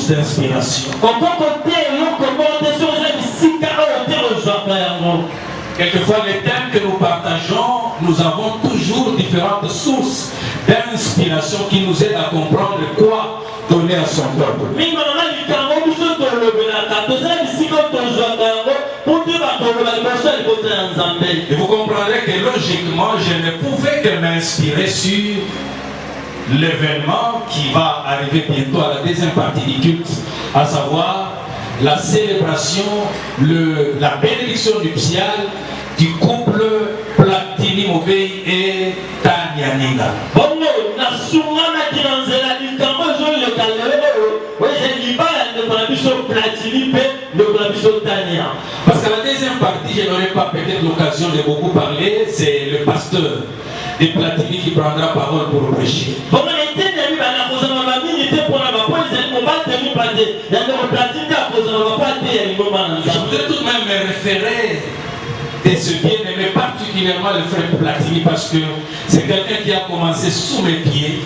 d'inspiration. Quelquefois, les thèmes que nous partageons, nous avons toujours différentes sources d'inspiration qui nous aident à comprendre quoi donner à son peuple. Et vous comprendrez que logiquement, je ne pouvais que m'inspirer sur l'événement qui va arriver bientôt à la deuxième partie du culte, à savoir la célébration, la bénédiction nuptiale du couple Platini Mobei et Tania Ninga. Parce qu'à la deuxième partie, je n'aurai pas peut-être l'occasion de beaucoup parler, c'est le pasteur des Platini qui prendra parole pour prêcher. Je voudrais tout de même me référer de ce bien-aimé, particulièrement le frère Platini, parce que c'est quelqu'un qui a commencé sous mes pieds,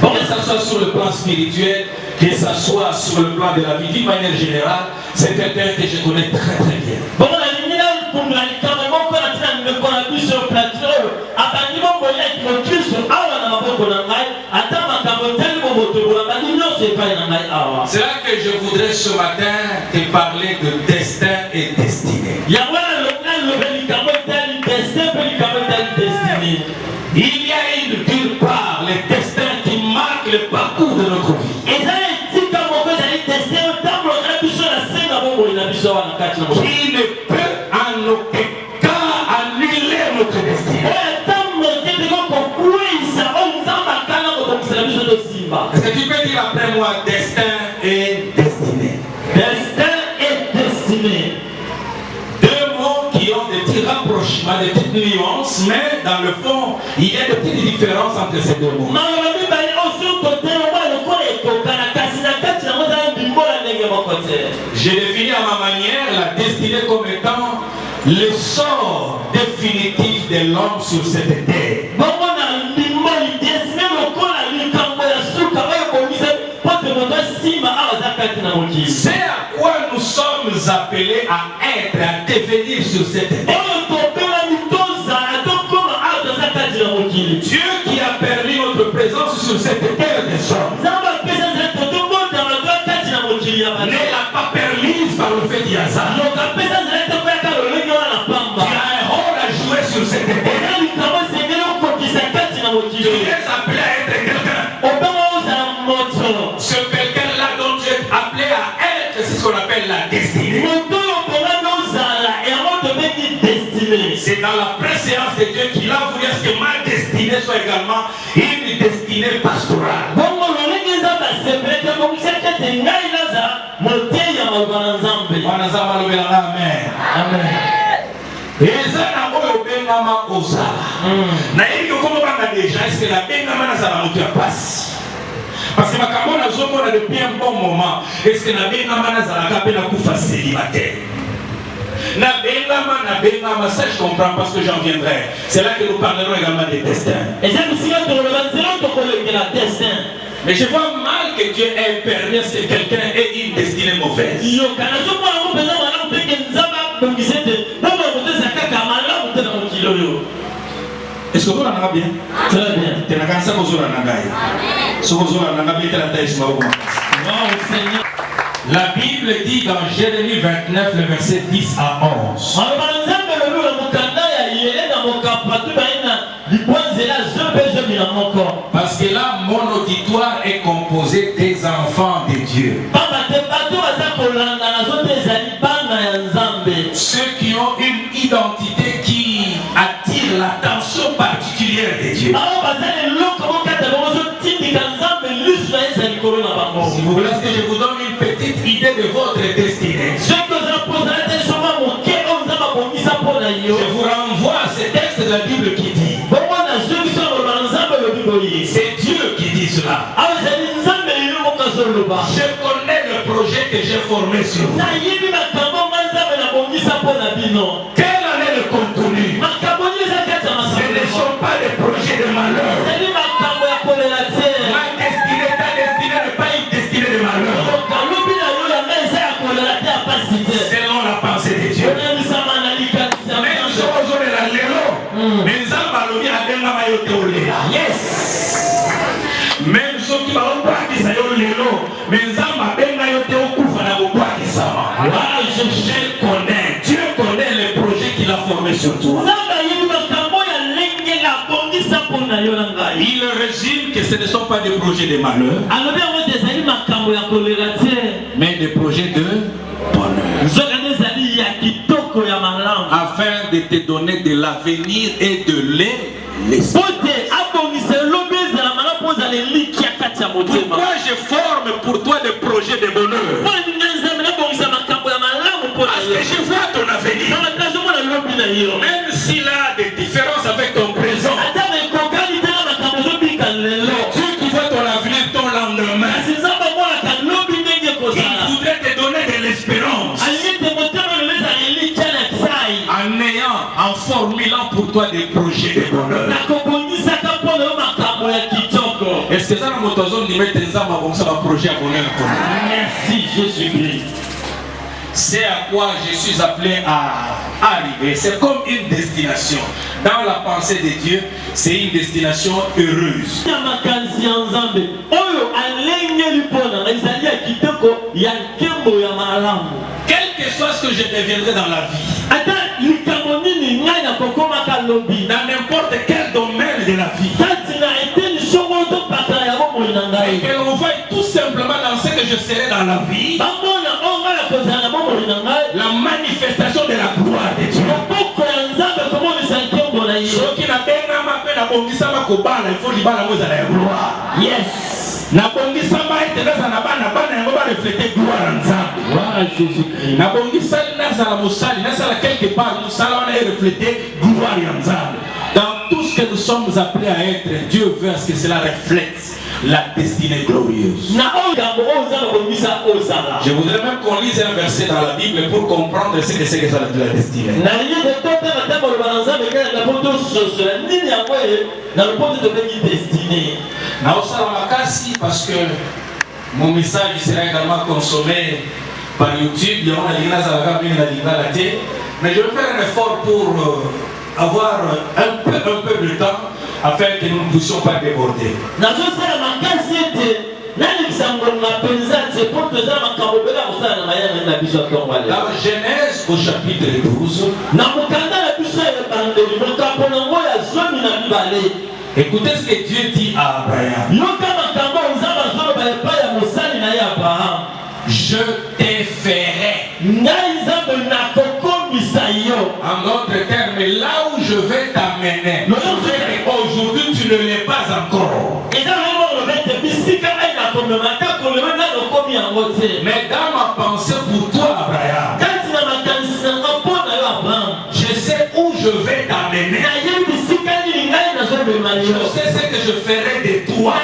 que ce soit sur le plan spirituel, que ce soit sur le plan de la vie, d'une manière générale, c'est quelqu'un que je connais très très bien. C'est là que je voudrais ce matin te parler de destin et destinée. Il y a d'une part les destins qui marquent le parcours de notre vie. Qui ne peut en aucun cas annuler notre destin. Est-ce que tu peux dire après moi destin et destinée? Destin destiné. Deux mots qui ont des petits rapprochements, des petites nuances, mais dans le fond, il y a des petites différences entre ces deux mots. J'ai défini à ma manière la destinée comme étant le sort définitif de l'homme sur cette terre. C'est à quoi nous sommes appelés à être, à devenir sur cette terre. Dieu qui a permis notre présence sur cette terre des hommes ne l'a pas permise par le fait du hasard. Tu as un rôle à jouer sur cette terre. Tu es appelé à être quelqu'un. Ce quelqu'un-là dont tu es appelé à être, c'est ce qu'on appelle la destinée. C'est dans la préséance de Dieu qu'il a voulu que ma destinée soit également une destinée pastorale. Amen. Et ça n'a pas obéngama osala. Na yiki comme on a déjà, est-ce que la bengama n'a pas monté à passe? Parce que ma camon a zomona depuis un bon moment. Est-ce que la bengama n'a pas la coupe célibataire? Na bengama, ça je comprends parce que j'en viendrai. C'est là que nous parlerons également des destins. Et j'aime si on la destin. Mais je vois mal que Dieu ait permis que quelqu'un ait une destinée mauvaise. Est-ce que vous en avez bien? Très bien. Tu n'as qu'à ça vous en avez. La Bible dit dans Jérémie 29, le verset 10 à 11. Parce que là, mon auditoire est composé des enfants de Dieu. Ceux qui ont une identité qui attire l'attention particulière de Dieu. Si vous voulez que je vous donne une petite idée de votre destinée, je vous renvoie à ce texte de la Bible qui dit, c'est Dieu qui dit cela. Je connais le projet que j'ai formé sur vous. Quel en est le contenu? Ce ne sont pas des projets de malheur. Ma destinée, ta destinée n'est pas une destinée de malheur. Selon la pensée de Dieu. Yes. Même ceux qui vont pas qui s'aillent l'élo, mais Zamba benga yote okufa na bokwa qui sama. Voilà, je connais. Dieu connaît les projets qu'il a formés sur toi. Il résume que ce ne sont pas des projets de malheur, mais des projets de bonheur. Afin de te donner de l'avenir et de l'espoir. Pourquoi je forme pour toi des projets de bonheur? Parce que je vois ton avenir. Même s'il a des différences avec ton présent, Dieu qui voit ton avenir, ton lendemain, il voudrait te donner de l'espérance en formulant pour toi des projets de bonheur. Est-ce que ça nous montons de mettre des âmes comme ça un projet à bonheur? Merci Jésus-Christ. C'est à quoi je suis appelé à arriver. C'est comme une destination. Dans la pensée de Dieu, c'est une destination heureuse. Quel que soit ce que je deviendrai dans la vie, dans n'importe quel domaine de la vie, et que l'on voit tout simplement dans ce que je serai dans la vie, la manifestation de la gloire de Dieu. Yes. Na nazala mosali nazala quelque part mosala wana refléter gloire ya Nzambe. Dans tout ce que nous sommes appelés à être, Dieu veut à ce que cela reflète la destinée glorieuse. Je voudrais même qu'on lise un verset dans la Bible pour comprendre ce que c'est que la destinée. Parce que mon message sera également consommé par YouTube. Mais je vais faire un effort pour avoir un peu de temps afin que nous ne puissions pas déborder. Dans Genèse au chapitre 12, écoutez ce que Dieu dit à Abraham. Je te ferai. En d'autres termes, là où je vais t'amener, aujourd'hui tu ne l'es pas encore. Mais dans ma pensée pour toi, Abraham, je sais où je vais t'amener. Je sais ce que je ferai de toi.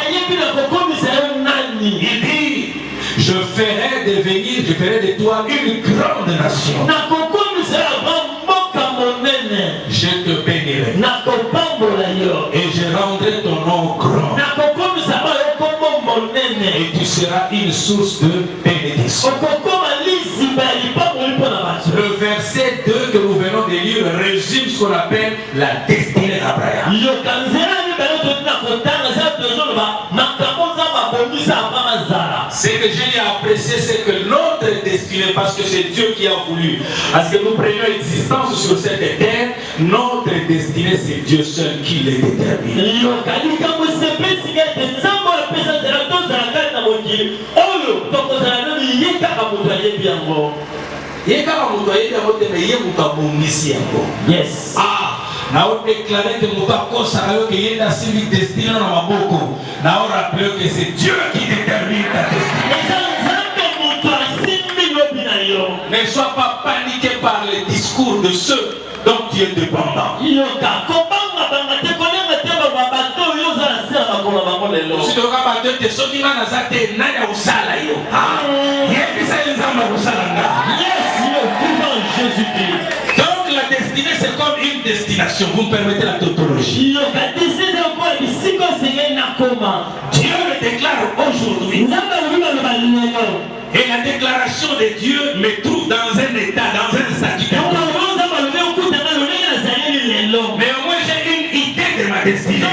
Il dit, je ferai de toi une grande nation. Je te bénirai. Et je rendrai ton nom grand. Et tu seras une source de bénédiction. Le verset 2 que nous venons de lire résume ce qu'on appelle la destinée d'Abraham. Ce que j'ai apprécié, c'est que notre destinée, parce que c'est Dieu qui a voulu, parce que nous prenions existence sur cette terre, notre destinée, c'est Dieu seul qui les détermine. Yes. Na o déclaré que nous avons que y a une destinée dans ma bouche. Na o rappelé que c'est Dieu qui détermine ta destinée. Ne sois pas paniqué par les discours de ceux dont tu es dépendant. Si tu regardes Dieu, tu es sorti de la zate, n'a pas usala yo. Donc la destinée c'est comme une destination. Vous me permettez la tautologie. Dieu le déclare aujourd'hui. Et la déclaration de Dieu me trouve dans un état, dans un statut. Mais au moins j'ai une idée de ma destinée.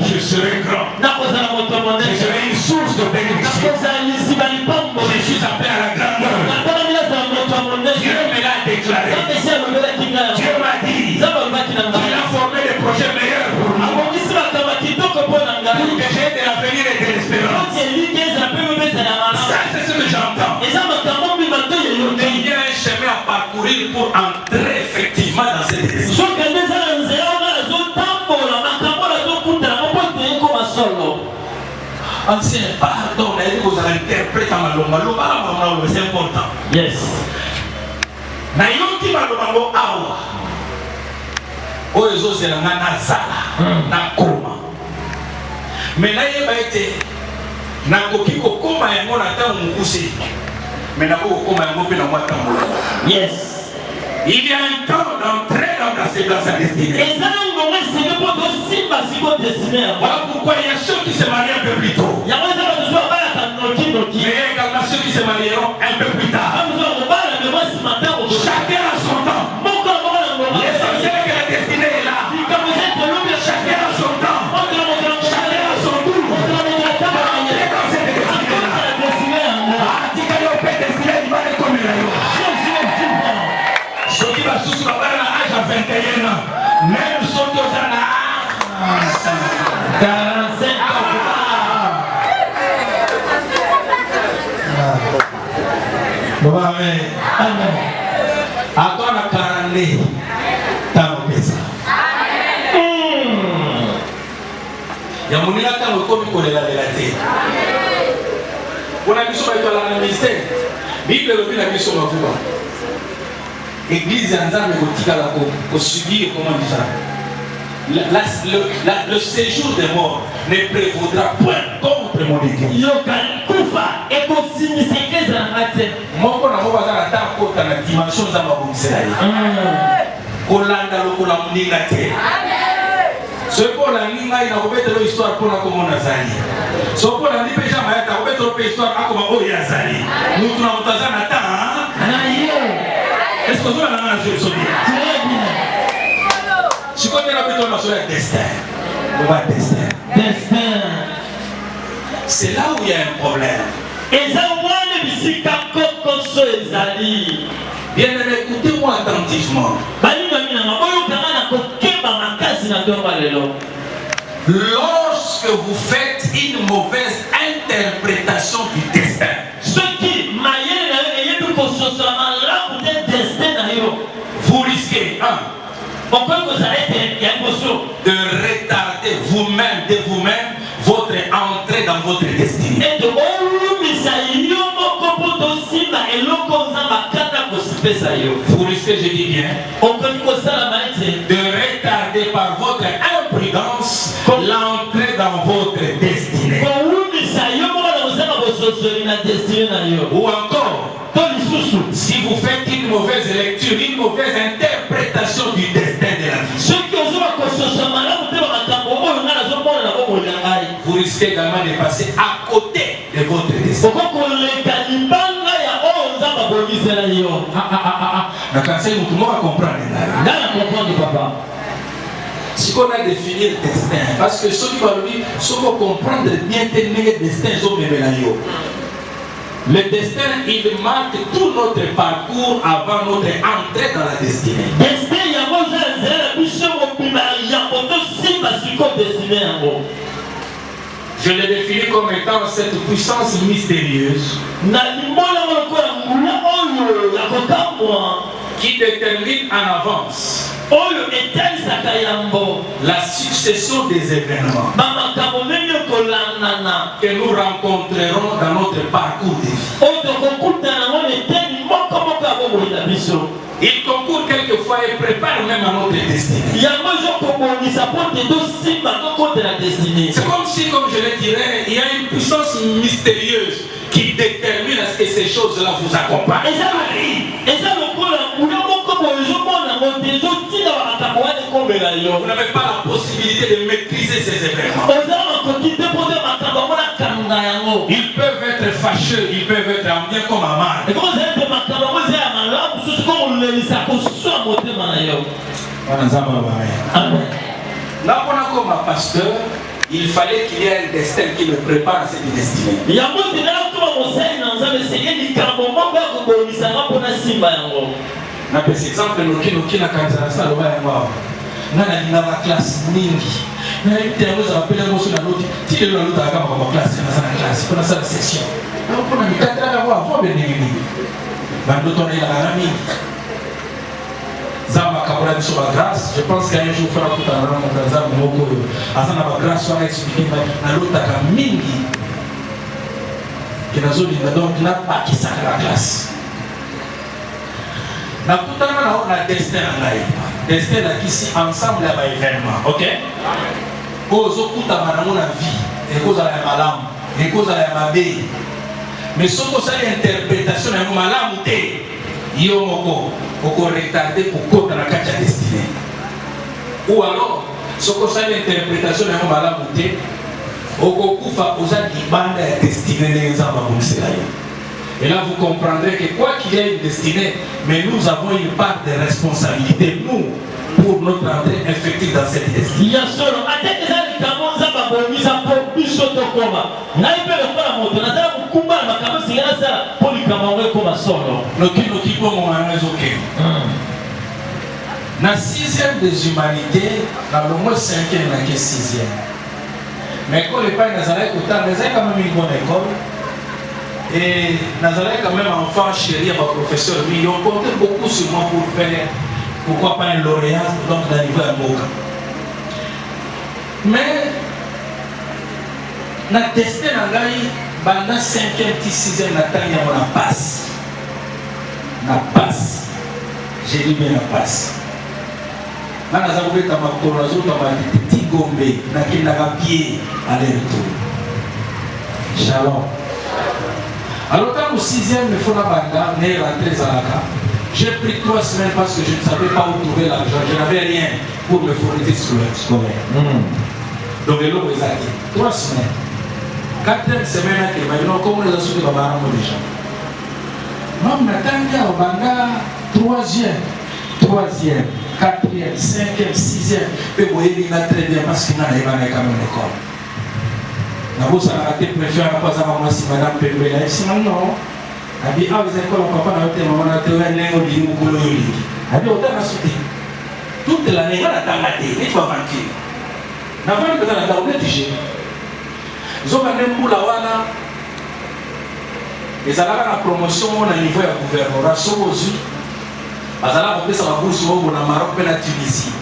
Je serai grand. Je serai une source de bénédiction. Je suis appelé à la grandeur. Dieu me l'a déclaré. Dieu m'a dit, tu as formé des projets meilleurs pour moi. Pour que j'ai de l'avenir et de l'espérance. Ça, c'est ce que j'entends. Il y a un chemin à parcourir pour entrer effectivement dans cette destinée. Ancien, pardon, vous allez interpréter ma langue, c'est important. Yes. Nayoki malomamo awa. Oyezo c'est la nazala, na koma. Mais là il va être na kokiko koma yango na ta mukuse. Mais na koma yango pe na mwata molo. Yes. Il y a un temps d'entrer dans sa destinée. Voilà pourquoi il y a ceux qui se marient un peu plus tôt. Mais il y a également ceux qui se marieront un peu plus tard. Chacun a son temps. L'essentiel est que la destinée est là. Chacun a son temps. Chacun a son tour. Ceux qui va sous la barre à l'âge à 21 ans, même ceux qui ont 45 ans. Amen. Attends la 40 tano pesa. Ya munila tano komi kolela de la terre. On a vu sur la ministère. Bible le la mission va voir. Église Anzam et subir comment dire ça. Le séjour des morts ne prévaudra point contre mon église. Mon dans la dimension de Kolanda lokola muninga te. Ce pour la ninga ina kobetelo histoire pour la komona zali. So pour la lipe jama ya ta kobetelo pe histoire akoma oya zali. Nous tunamtazama ta. Est-ce que vous avez la solution? Si vous avez la solution, c'est destin. On va destin. Destin. C'est là où il y a un problème. Bien écoutez-moi attentivement. Lorsque vous faites une mauvaise interprétation du destin, vous risquez de retarder vous-même, de vous-même, votre entrée dans votre destinée. Vous risquez, je dis bien, de retarder par votre imprudence l'entrée dans votre destinée. Ou encore, si vous faites une mauvaise lecture, une mauvaise interprétation du destin de la vie, vous risquez également de passer à côté de votre destin. Tout le monde va comprendre. Si on a défini le destin, parce que ceux qui vont dire, ceux qui vont comprendre bien le destin, ils ont même le destin, il marque tout notre parcours avant notre entrée dans la destinée. Je l'ai défini comme étant cette puissance mystérieuse qui détermine en avance la succession des événements que nous rencontrerons dans notre parcours de vie. Il concourt quelquefois et prépare même à notre destinée. C'est comme si, comme je le dirais, il y a une puissance mystérieuse qui détermine à ce que ces choses-là vous accompagnent. Vous n'avez pas la possibilité de maîtriser ces événements. Ils peuvent être fâcheux, ils peuvent être en bien comme en mal. Là, comme pasteur, il fallait qu'il y ait un destin qui me prépare à cette destinée. Na par exemple noki na kanza sa loba ya ngwa na na classe mingi na itemo za pele moso na loti ti le lota ka ba classe na sa classe kuna sa section na kuna mikatra ka wa fo be nini bando to na ila rami zamba kabura biso ba grâce. Je pense qu'un jour fera tout à l'heure mon zamba moko asana ba grâce wana expliquer na lota ka mingi kinazo linda donc na pa kisa la classe. Nous avons un destin en destin ici ensemble à l'événement, ok? Pour ceux qui ont la vie, et cause à la malam, et cause à la mabé. Mais ce que ça interprétation de malam, il y a retardé pour côté la carte destinée. Ou alors, ce que ça interprétation de malam, et là, vous comprendrez que quoi qu'il y ait une destinée, mais nous avons une part de responsabilité, nous, pour notre entrée effective dans cette destinée. Dans 6e des humanités, dans le moins 5e, dans le 6e. Mais quand les parents n'avaient quand même une bonne école. Et Nazareth quand même enfant chéri à ma professeur, ils ont compté beaucoup sur moi pour faire, pourquoi pas un lauréat, donc d'arriver à Moka. Mais, dans le destin, pendant 5e, 6e, on passe. na passe. J'ai dit bien la passe. Maintenant, ça vous êtes à ma corazon, à ma petit gombe, na qui n'a pas pied à retour. Shalom. Alors, quand au 6e, il faut la banda, né rentré à la carte. J'ai pris 3 semaines parce que je ne savais pas où trouver l'argent. Je n'avais rien pour me fournir scolaire. Donc, les lots, ils ont dit 3 semaines. 4e semaine, il m'a dit non, comment les a soutenus déjà? Moi, je au banda 3e, 4e, 5e, 6e. Et vous voyez, il a très bien parce qu'il n'a pas quand même l'école. Je suis préféré à pas avoir si madame Pembela. Sinon, non. Je dis, ah, vous avez quoi, papa, maman, on a trouvé un néo, dit, ou boulot, je dis, autant à sauter. Toute l'année, on a tamaté, et tu vas vanter. N'a pas eu besoin de la tige. Zoba Nemboula Wana, ils avaient la promotion au niveau du gouvernement. Sobozu, ils avaient fait sa bourse au Maroc et la Tunisie.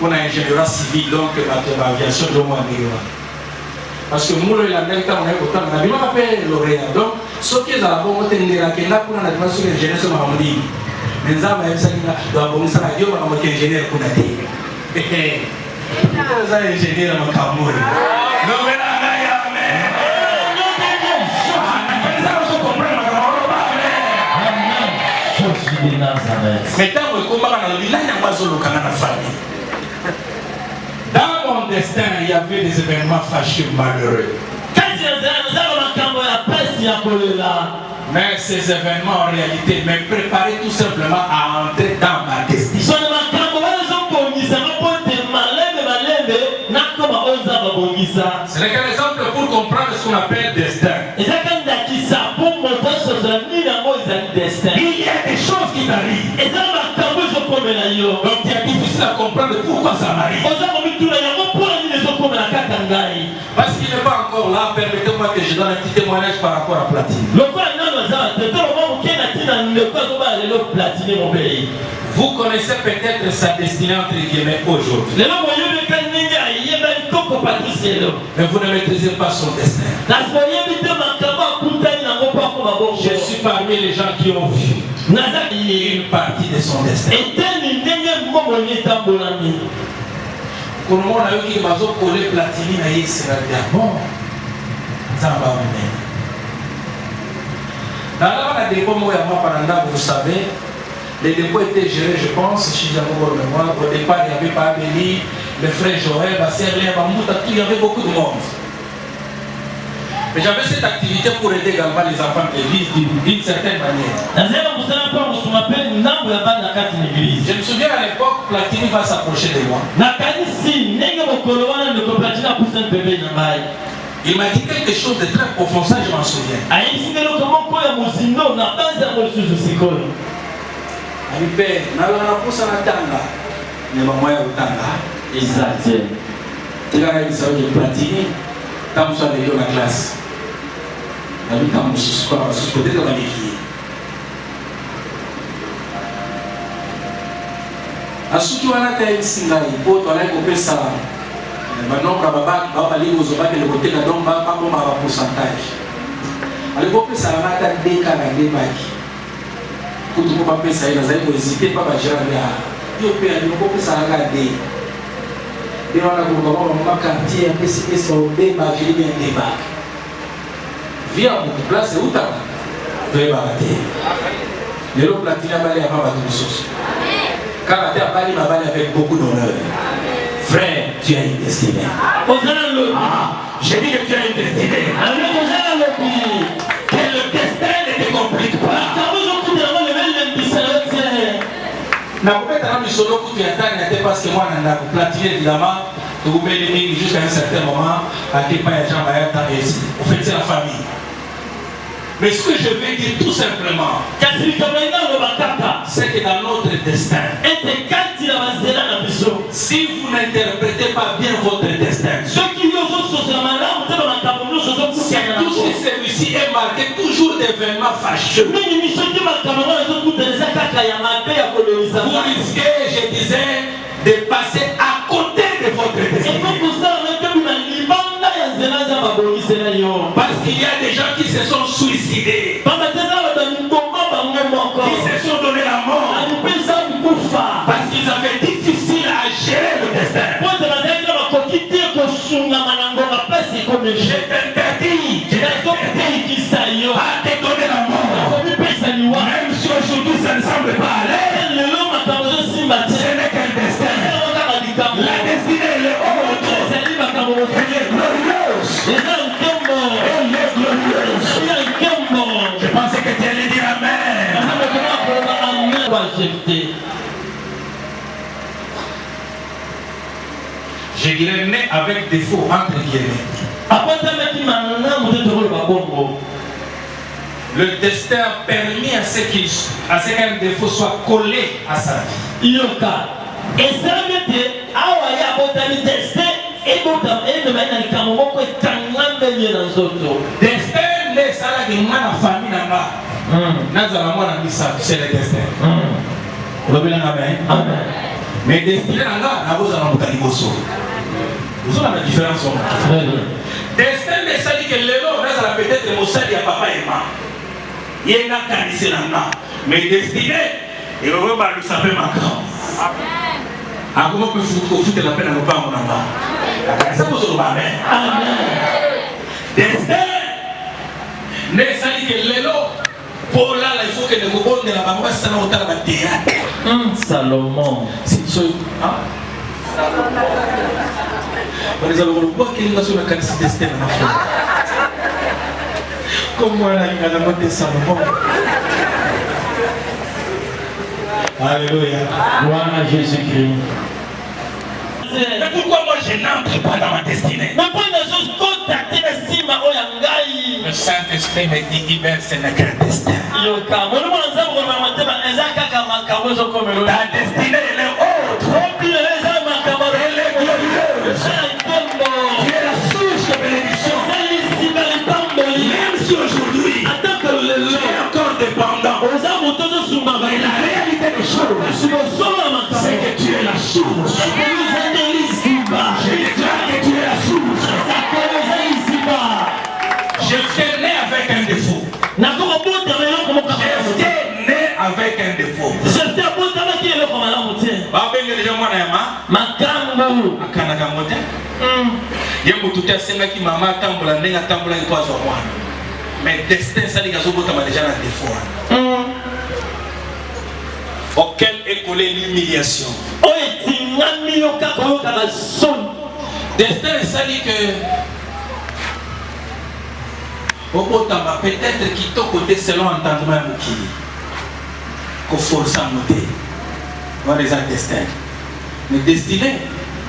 On a ingénieur civil, donc l'aviation de moi. Parce que nous, les Américains, on a autant de vie, on appelle lauréat. Donc, ce qui est à la bonne tenue, qui est là pour la dimension de l'ingénieur, c'est ma famille. Mais nous avons ça, nous avons ça, nous avons un ingénieur pour la terre. Nous avons un ingénieur pour la Cameroun. Nous avons mais tant que combat dans le village, il y a un famille. Dans mon destin, il y avait des événements fâcheux, malheureux. Mais ces événements, en réalité, me préparaient tout simplement à entrer dans ma destinée. Ce n'est qu'un exemple pour comprendre ce qu'on appelle destin. Il y a des choses qui t'arrivent. Donc il est difficile à comprendre pourquoi ça m'arrive. Parce qu'il n'est pas encore là, permettez-moi que je donne un petit témoignage par rapport à Platine. Vous connaissez peut-être sa destinée entre guillemets aujourd'hui. Mais vous ne maîtrisez pas son destin. Je suis parmi les gens qui ont vu une partie de son destin. Comment on a eu qui m'a collé Platini à Yessera bon. Ça va venir. Dans la dépôt, vous savez, les dépôts étaient gérés, je pense, si j'ai encore mémoire. Au départ, il n'y avait pas Abélie, le frère Joël, il y avait beaucoup de monde. Mais j'avais cette activité pour aider également les enfants de l'église d'une certaine manière. Je me souviens à l'époque, Platini va s'approcher de moi. Il m'a dit quelque chose de très profond, ça je m'en souviens. Asuki wana ka singa ipo to ala ko pesa banomba babaki babali ozobaki le côté na donc ba bomba ba pourcentage ali ko pesa na ta deka na debaki kutu ko ba pesa ina zai ko hésiter pas ba gérer ya yo pe ali ko pesa na ka de wana ko ba mama quartier pesa pesa o de ba vili bien debaki via beaucoup place où ta de ba te le lo platina bali avant ba tout ça. Quand tu as parlé avec beaucoup d'honneur, frère, tu as une destinée. J'ai dit que tu as une destinée. Que le destin ne te complique pas. Parce que moi, je platine évidemment, jusqu'à un certain moment, à quel point il y a des gens qui ont fait c'est la famille. Mais ce que je veux dire tout simplement, c'est que dans notre destin, si vous n'interprétez pas bien votre destin, tout celui-ci est marqué toujours d'événements fâcheux. Vous risquez, je disais, de passer à côté de votre destin. Parce qu'il y a des gens qui se sont suicidés. Je t'interdis à te donner la mort. Même si aujourd'hui ça ne semble pas aller, ce n'est qu'un destin. La destinée, elle est haute. Elle est glorieuse. Elle est glorieuse. Je pensais que tu allais dire Amen. Je dirais né avec défaut, entre guillemets. Le destin a permis à ce qu'un défaut soit collé à sa vie. Destin, les salades de ma famille là-bas. C'est le destin. Amen. Mais destiné là-bas, vous avez la différence. Destin, les salades que l'élo, peut-être le salade à papa et maman. Il y a un canissé là-bas. Mais destiné, il va voir le sapin marquant. Comment peut-il la peine à nos parents là-bas? Ça vous amen. Destin, les salades que l'élo. Pour là, il faut que les gobons de la maman soient dans le théâtre. Salomon. C'est ça. On les a vu voir qu'il y a une qualité de destin. Comme moi, il y a la mode de Salomon. Alléluia. Gloire à Jésus-Christ. Mais pourquoi moi je n'entre pas dans ma destinée? Le Saint-Esprit me dit, Iber, ce n'est qu'un destin. Ta destinée, elle est haute. Elle est glorieuse. Tu es la source de bénédiction. Même si aujourd'hui, tu es encore dépendant. Mais la réalité des choses, c'est que tu es la source. Je déclare que tu es la source. Je suis né avec un défaut. J'étais né avec un défaut. Mais destin, ça dit que déjà un défaut. Auquel est collée l'humiliation. Destin, ça dit que peut-être qu'il t'a côté selon entendement qui qu'on force à monter. Voilà les destins. Mais destiné,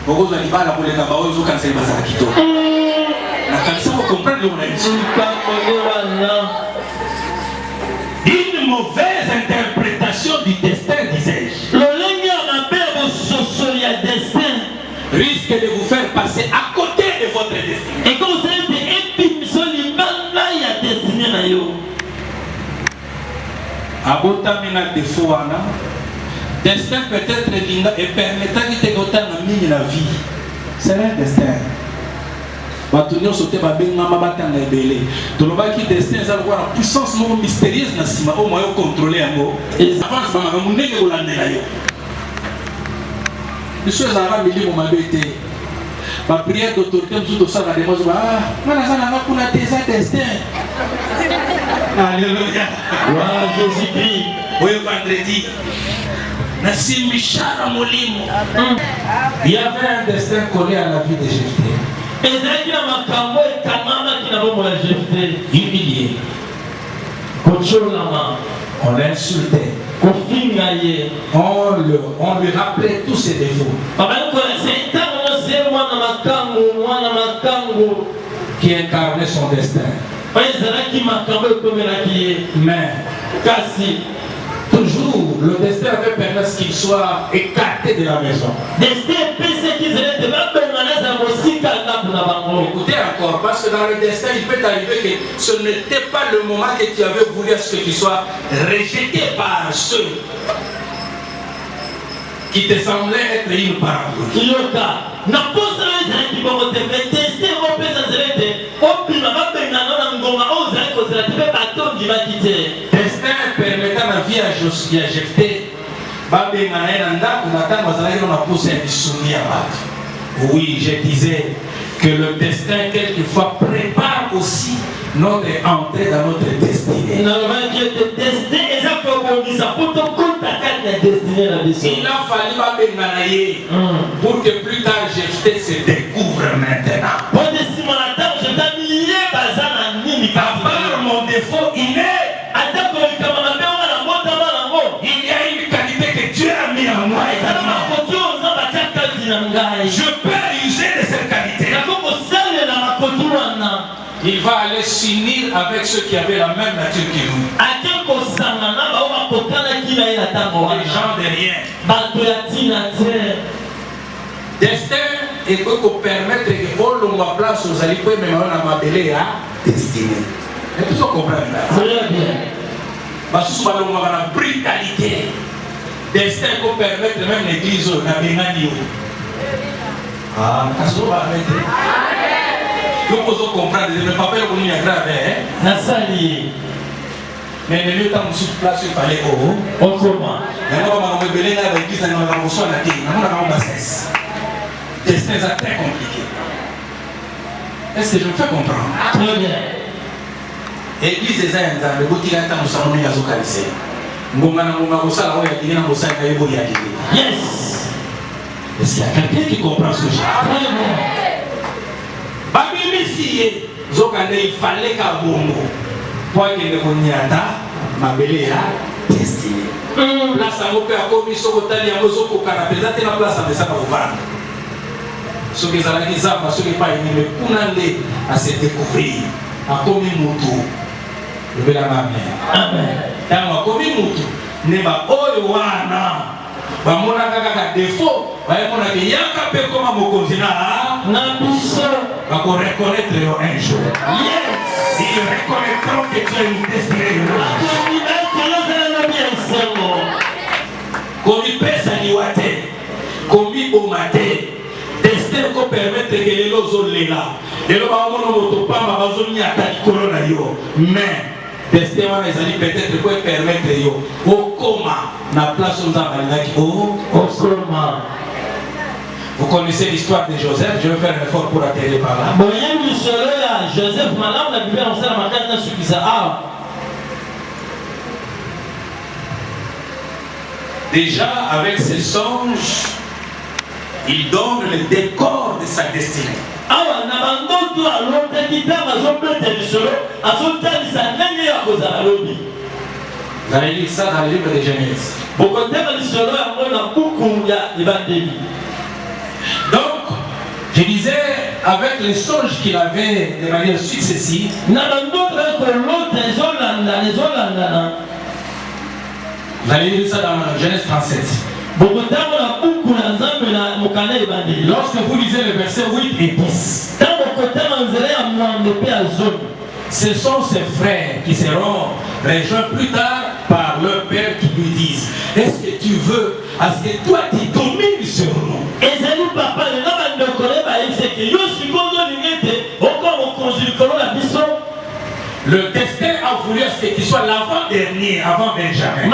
vous allez pas la pour les cabaos, vous cancellez pas ça qui tombe. La cancer vous comprenez le monde. Une mauvaise interprétation du destin, disais-je. Risque de vous faire passer à côté de votre destin. Et quand vous avez des abotamina défaut ana destin peut-être linga et permettant de te gagner la vie. C'est un destin. Batunyo sauté babenga mabatanga ebele. Tolobaki destin ça voir la puissance non mystérieuse na sima au moyen contrôler ngo. Et avance ba munenge olandela yo. Monsieur Zara mili mo mabete. Ma prière d'autorité nous tout ça la démos ah mana ça na kuna destin. Alléluia. Gloire à Jésus-Christ. Oui, vendredi. Il y avait un destin collé à la vie de Jephthé. Humilié. On l'insultait. On lui rappelait tous ses défauts. Qui incarnait son destin. Mais toujours le destin avait permis qu'il soit écarté de la maison. Écoutez encore, parce que dans le destin, il peut arriver que ce n'était pas le moment que tu avais voulu à ce que tu sois rejeté par ceux qui te semblaient être une parabole. Destin permettant la vie à Jephthé, oui, je disais que le destin, quelquefois, prépare aussi notre entrée dans notre destinée. Il a fallu m'abénailler pour que plus tard Jephthé se découvre maintenant. À part mon défaut inné, il y a une qualité que Dieu a mis en moi. Je peux user de cette qualité. Il va aller s'unir avec ceux qui avaient la même nature que lui. Les gens de rien. Destin et que vous permettre que on la place aux alliés, mais on a ma belle à destinée. Et tout ça comprend là. Parce que souvent on a la brutalité. Destin pour permettre même l'église au Nabénani. Ah, parce qu'on va mettre. Nous pouvons comprendre, le papa est venu à grave, mais le lieu où sur place, il fallait oh. Autrement. Mais moi, je vais me à l'église, je vais me reçoit la télé. Je vais me cesse. Destin est très compliqué. Est-ce que je me fais comprendre? Très bien. L'église des Indes, le boutique est en train de se localiser. Yes. Est-ce qu'il y a quelqu'un qui comprend ce que j'ai? Il fallait qu'à Bongo, pour que le Moniata, ma belle a destiné. Là, ça m'a fait à commission au Tali, à Mosoko, Canapé, la place à Messa Pauvana. Ce que ça a dit, ça, parce que pas aimé, mais pour aller à se découvrir, à commis Moutou, je vais la mamie. Amen. Dans ma commis Moutou, n'est pas Oyoana. Bah, mon agaka défaut, bah, mon agaka yaka pe comme mon cousin, n'a va reconnaître un jour. Yes! Ils reconnaîtront que tu as une destinée. Comme il pèse à l'iwate, comme il omate, destin qu'on permettre que les lots les là. Les lots va mon pas ma bazoni à ta corona yo. Mais destin va les amis peut-être pour permettre yo. Au coma, na place aux amalaki. Au coma. Vous connaissez l'histoire de Joseph, je vais faire un effort pour atterrir par là. Bon, il y a une Joseph, madame, la Bible, on sait la matin, dans ce qui ça. Déjà, avec ses songes, il donne le décor de sa destinée. Vous allez lire ça dans le livre de Genèse. Donc, je disais, avec les songes qu'il avait de manière successive, vous allez lire ça dans Genèse 37. Lorsque vous lisez les versets 8 et 10, ce sont ses frères qui seront rejoints plus tard par leur père qui lui disent: est-ce que tu veux à ce que toi tu domines sur nous? Le destin a voulu à ce que tu sois l'avant-dernier avant Benjamin.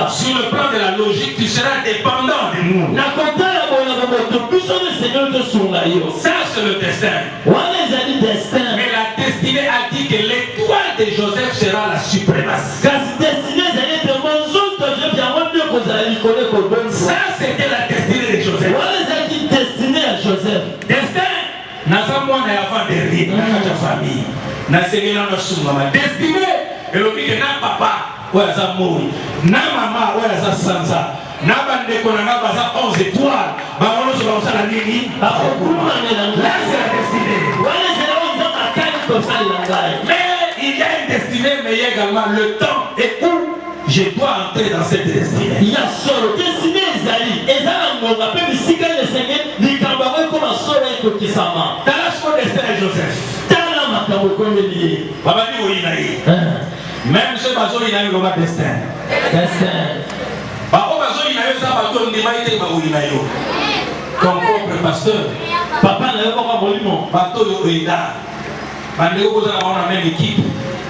Sur le plan de la logique, tu seras dépendant de nous. Ça, c'est le destin. Mais la destinée a dit que l'étoile de Joseph sera la suprématie. Ça, c'était la destinée de Joseph. Destin, naza mwana ya avant-dernier dans ta famille. Na sengela na sungama. Destinée, et le dit que na papa, ouais, ça mourir. Na maman, ouais, ça sansa. Na bande konanga baza 11 étoiles. Ba ono so ba sala nini? Ba okuma na. Là c'est la destinée. Mais il y a une destinée, mais il y a également le temps et où je dois entrer dans cette destinée. Il y a solo destinée Ezali. Ezali on appelle ici quand le Seigneur dit quand va comme solo et qui s'ama. Dans la choix destin de Joseph. Dans la makambo comme lié. Baba dit oui naï. Même ce bazo il a eu le destin. Destin. Ba o bazo il a eu ça bazo ni maïté ba oui naïo. Ton propre pasteur. Papa n'a pas bolimo. Bato yo ida. Bandeko koza na wana même équipe.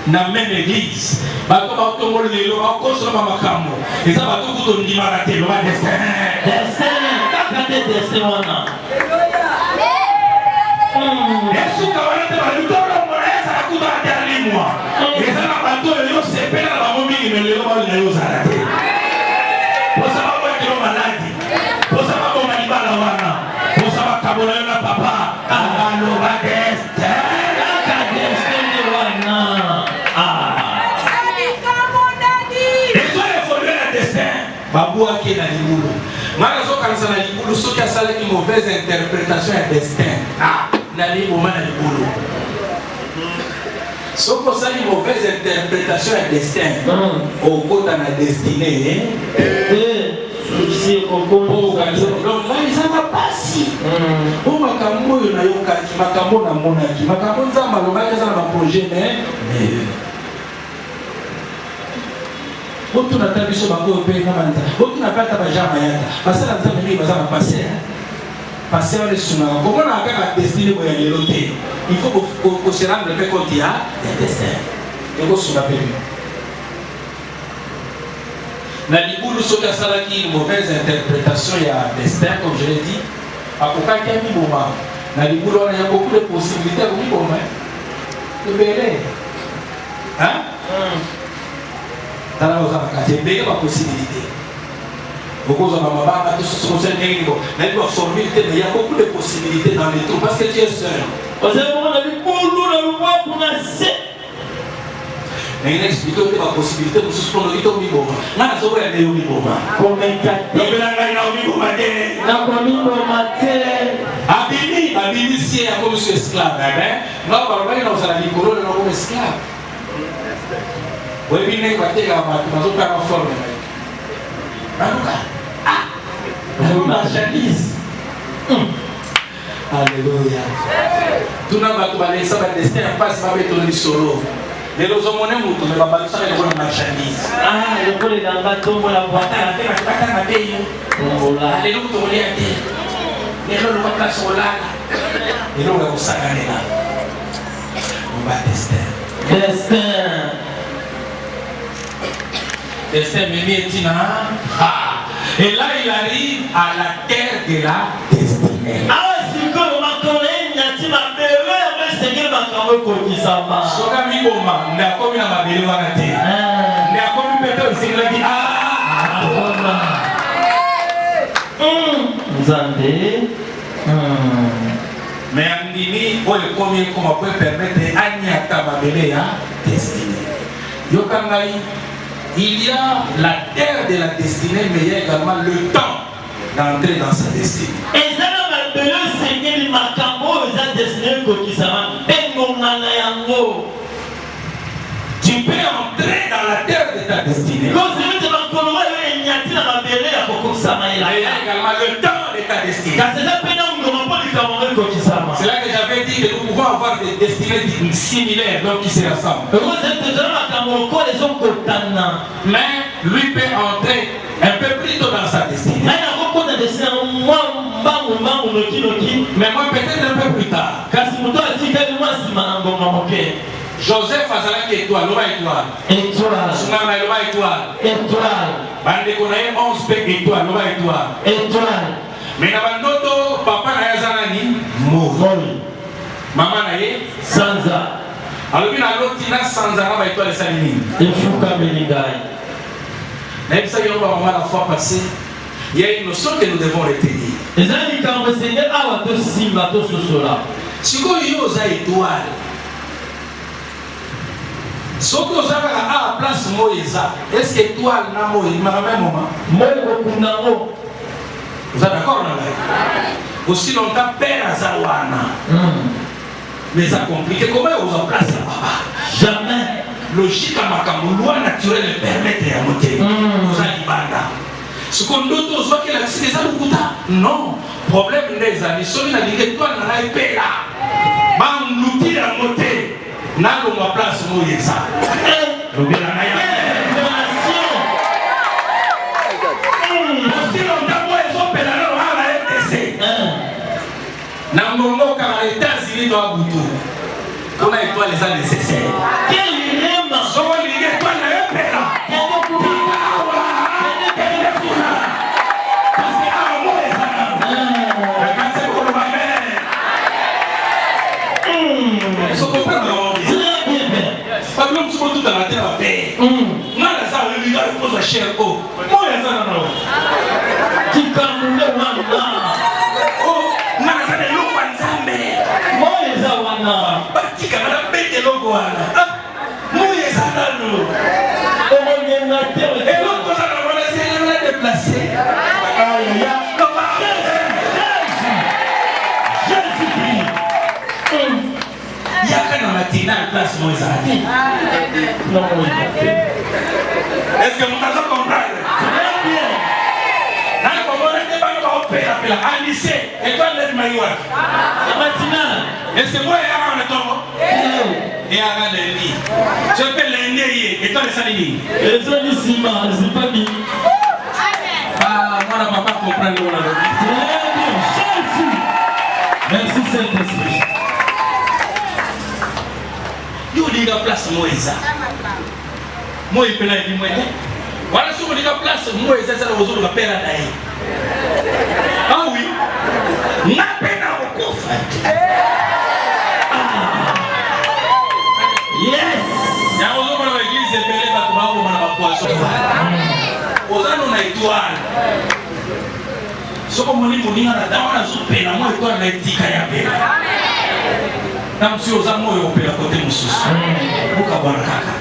Na même église, bato ba to ngolo ba ko so ba makambo. Eza bato ko to ndima na te lo ba destin. Destin. kate destin wana. Yesu kawanete balutoro mwana akuba atali mwa. Ezana bato yo sepela ba momi ni lelo ba na yo zarate. Posa ba kwa kilo maladi. Posa ba kwa malibala wana. Posa ba kabona na papa. Alalo ba destin. Ka destin wana. Babu qui na libulu. Mara zo kanisa na libulu soki asala ki mauvaise interprétation ya destin. Na libulu na libulu. Soko sali mauvaise interprétation ya destin. Au kota na destinée. Si kokoni kanisa. Donc là ils ont passé. Bon makambo yo na yoka ki makambo na monaki. Makambo nzamba lobaka za na projet mais Otu na tabiso bako pe kamanta. Otu na pata ba jama yata. Basala nzambe ni bazama passer. Passer wale suna. Comment na kaka destiné ko ya lelote. Il faut que se rendre compte ya destin. Et ko suna pe. Na libulu soka sala ki mauvaise interprétation ya destin comme je l'ai dit. Akoka ki mi boma. Na libulu on a beaucoup de possibilités ko mi boma. Le belé. Hein? Tala oza bakati mbele ba possibilité. Beaucoup de mamans tout ce qu'on sait niveau. Mais il doit former il y a beaucoup de possibilités dans les trous parce que tu es seul. Parce que on a vu pour le voir pour nasser. Mais il explique que la possibilité pour se prendre le miboma. Na zo ya leo miboma. Komekate. Nobela ngai na miboma te. Na kwa miboma te. Abimi si ya comme monsieur esclave, hein. Non, par là il a usala likolo na comme esclave. Oui, bien, forme. Marchandise. Alléluia. Tout le monde va aller, ça va destin, passe par le solo. Les hommes ont mais va pas ça les marchandises. Le pôle est dans le bateau, la boîte. Alléluia, tu voulais dire. Les gens ne vont pas se là. Les gens vont s'agréer là. On va destin. Destin. Destin Mémiétina. Et là, il arrive à la terre de la destinée. Si que ma collègue n'a pas ma bébé, mais c'est que ma caméra kokisama. Soka mi boma, n'a komi na mabele wana te. N'a komi peto singla di Nzambe. Mais andini oye komi comment peut permettre anyata mabele ya destinée. Yokangai. Il y a la terre de la destinée, mais il y a également le temps d'entrer dans sa destinée. Et ça, tu peux entrer dans la terre de ta destinée. Il y a également le temps de ta destinée. C'est là que j'avais dit que nous pouvons avoir des destinées similaires, donc qui se rassemblent. Mais lui peut entrer un peu plus tôt dans sa destinée. Mais moi peut-être un peu plus tard. Joseph Azalaki étoile, l'oba étoile. Étoile. Soumana l'oba étoile. Étoile. Bande konaye 11 pe étoile, l'oba étoile. Étoile. Mais na bandoto papa na yazanani mori. Maman na ye Sanza. Alors bien alors tina sanza na ba étoile salini. Efuka melingai. Mais ça y a pas la fois passée. Il y a une notion que nous devons retenir. Les amis quand vous seigneur a wa to simba to sosola. Siko yo za étoile. Soko zaka a place Moïsa. Est-ce que étoile na Moïsa na même moment? Mo. Vous êtes d'accord là? Aussi longtemps père Azawana. Mais ça compliqué. Comment vous en place là-bas? Jamais. Logique à ma loi naturelle permettre à monter. Vous allez banda. Ce qu'on doit tous voir que la c'est ça le kuta. Non. Problème des amis. Celui là dit que toi n'a pas payé là. Ban l'outil à monter. N'a pas ma place Moïsa. Le bien là. Aussi longtemps moi ils ont payé là à la RTC. Nangongo car les États-Unis doivent bouter. On a étoile les ans nécessaires. Quel rêve! Souvent les étoiles n'avaient pas là. Parce que à moi souvent tout dans la tête va faire. Moi, là, ça, le gars, il pose la chair. Oh, moi, il y a ça, non. Qui comme le wana. Oh, moi, là, ça, le logo, Nzambe. Moi, il y a wana. Batika, la bête, le logo, wana. Moi, il y a ça, non. Oh, il y a une terre. Et l'autre, ça, on va essayer de la déplacer. Aïe, aïe, aïe. Il y a quand même un matinal place moins arrêté. Non, oui. Est-ce que vous avez compris? Très bien. Là, comment on était pas encore opéré à lycée? Et toi, l'aide maïwa. Matinal. Et c'est moi, il y a un temps. Et à la lundi. Je peux lundi et toi, le samedi. Les amis, c'est pas bien. Ah, moi, on ne va pas comprendre. Très bien. Merci, Saint-Esprit. Yo liga place Moïse. Moi il peut la dire moi. Voilà sur liga place Moïse ça la ozo la pera dai. Ah oui. Na pena beaucoup fait. Yes. Ya ozo kwa l'église epele ba kwa kwa na poisson. Ozano na étoile. Soko moni moninga na dawa na zupena moi étoile na etika ya bela. Nam si oza moyo opela kote mususu. Buka bwana kaka.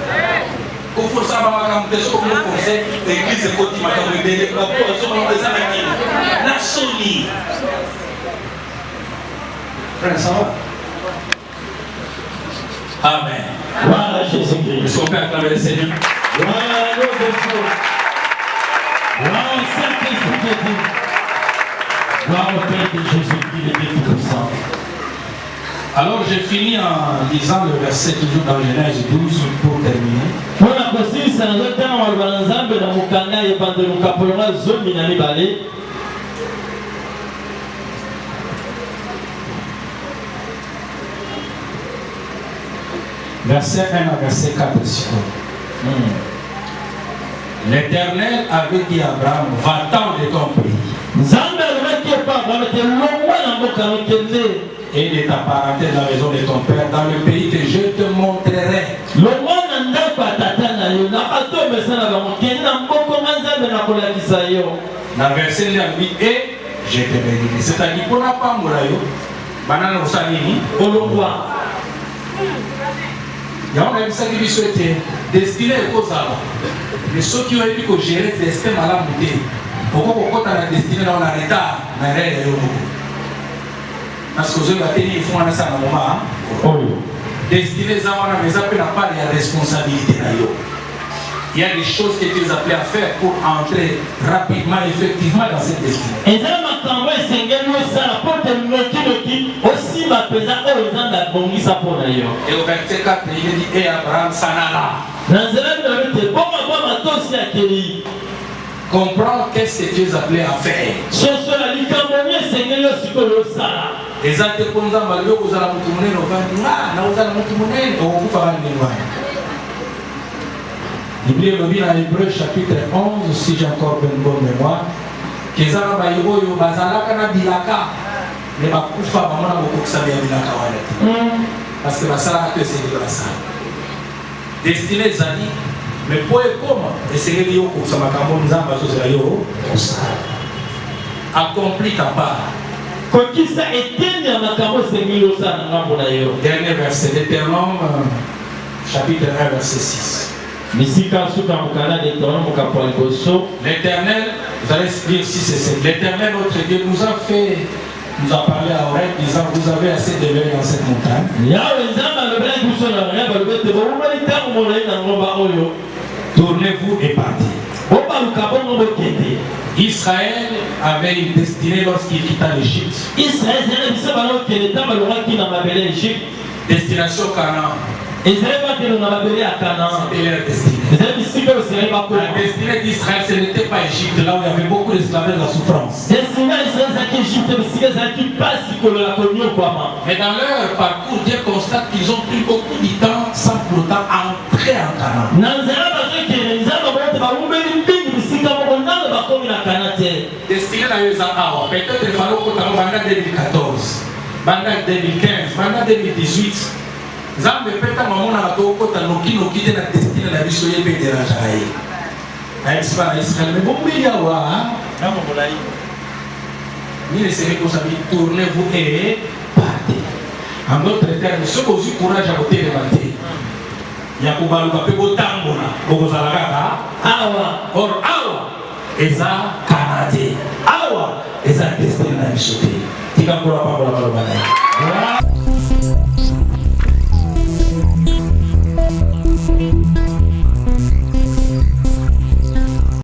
Kuforsa ba makamte so ko forcer l'église koti makamte bele ko so ko pesa na kini. Na soni. Frère ça va? Amen. Voilà Jésus-Christ. Est-ce qu'on peut acclamer le Seigneur? Voilà le Dieu. Voilà le Saint-Esprit de Dieu. Voilà le Père de Jésus-Christ, le Dieu tout-puissant. Alors j'ai fini en disant le verset toujours dans Genèse 12 pour terminer. Verset 1 à verset 4. L'Éternel avait dit à Abraham, va-t'en de ton pays et de ta parenté dans la maison de ton père, dans le pays que je te montrerai. Dans le verset, il dit, et je te bénirai. C'est-à-dire, pour la pas mourayo, banana au salini, au longwa. Il y a un message qui souhaitait destiné aux arbres. Mais ceux qui ont été gérer des espèces malades, pourquoi on a destiné dans la retard, parce que vous avez dit, il faut un certain moment. Destiné à la maison, il n'y a pas de responsabilité. Il y a des choses que tu es appelé à faire pour entrer rapidement, effectivement, dans cette destinée. Et au verset 4, il dit, et Abraham s'en alla. Comprends qu'est-ce que tu es appelé à faire. Les antéponza malio kuzala mtu munene ovandi na uzala mtu munene okufa bandi ngwana. Bible lobi na Hébreu chapitre 11 si j'ai encore une bonne mémoire kezala bayiboyo bazalaka na bilaka ne bakufa bamona bokokisa bya bilaka wana parce que basala que c'est de ça. Destiné zali mais pour comment essayer yo ko samaka monzamba so zela yo accomplis ta part. Dernier verset, Deutéronome, chapitre 1, verset 6. L'Éternel, vous allez lire 6 et 7. L'Éternel, notre Dieu, nous a parlé à Horeb, disant, vous avez assez de veille dans cette montagne. Tournez-vous et partez. Israël avait une destinée lorsqu'il quitta l'Égypte. Destination Canaan. C'était leur destinée. La destinée d'Israël, ce n'était pas Égypte, là où il y avait beaucoup d'esclavage et de la souffrance. Mais dans leur parcours, Dieu constate qu'ils ont pris beaucoup de temps sans pour autant entrer en Canaan. Destiné à eux, peut-être qu'il fallait que tu aies 2014, 2015, 2018. Zambe peta mamona atoko ta noki te na destinée na biso yebe dérange aye. Aye sipa na isika mais bon ya wa na molai. Ni laissez comme ça tournez-vous et partez. En d'autres termes, ce que vous courage à côté de maté. Ya kubaluka pe botambona bokozala kaka awa or awa eza kanate awa eza destinée na biso te. Tika pour la parole.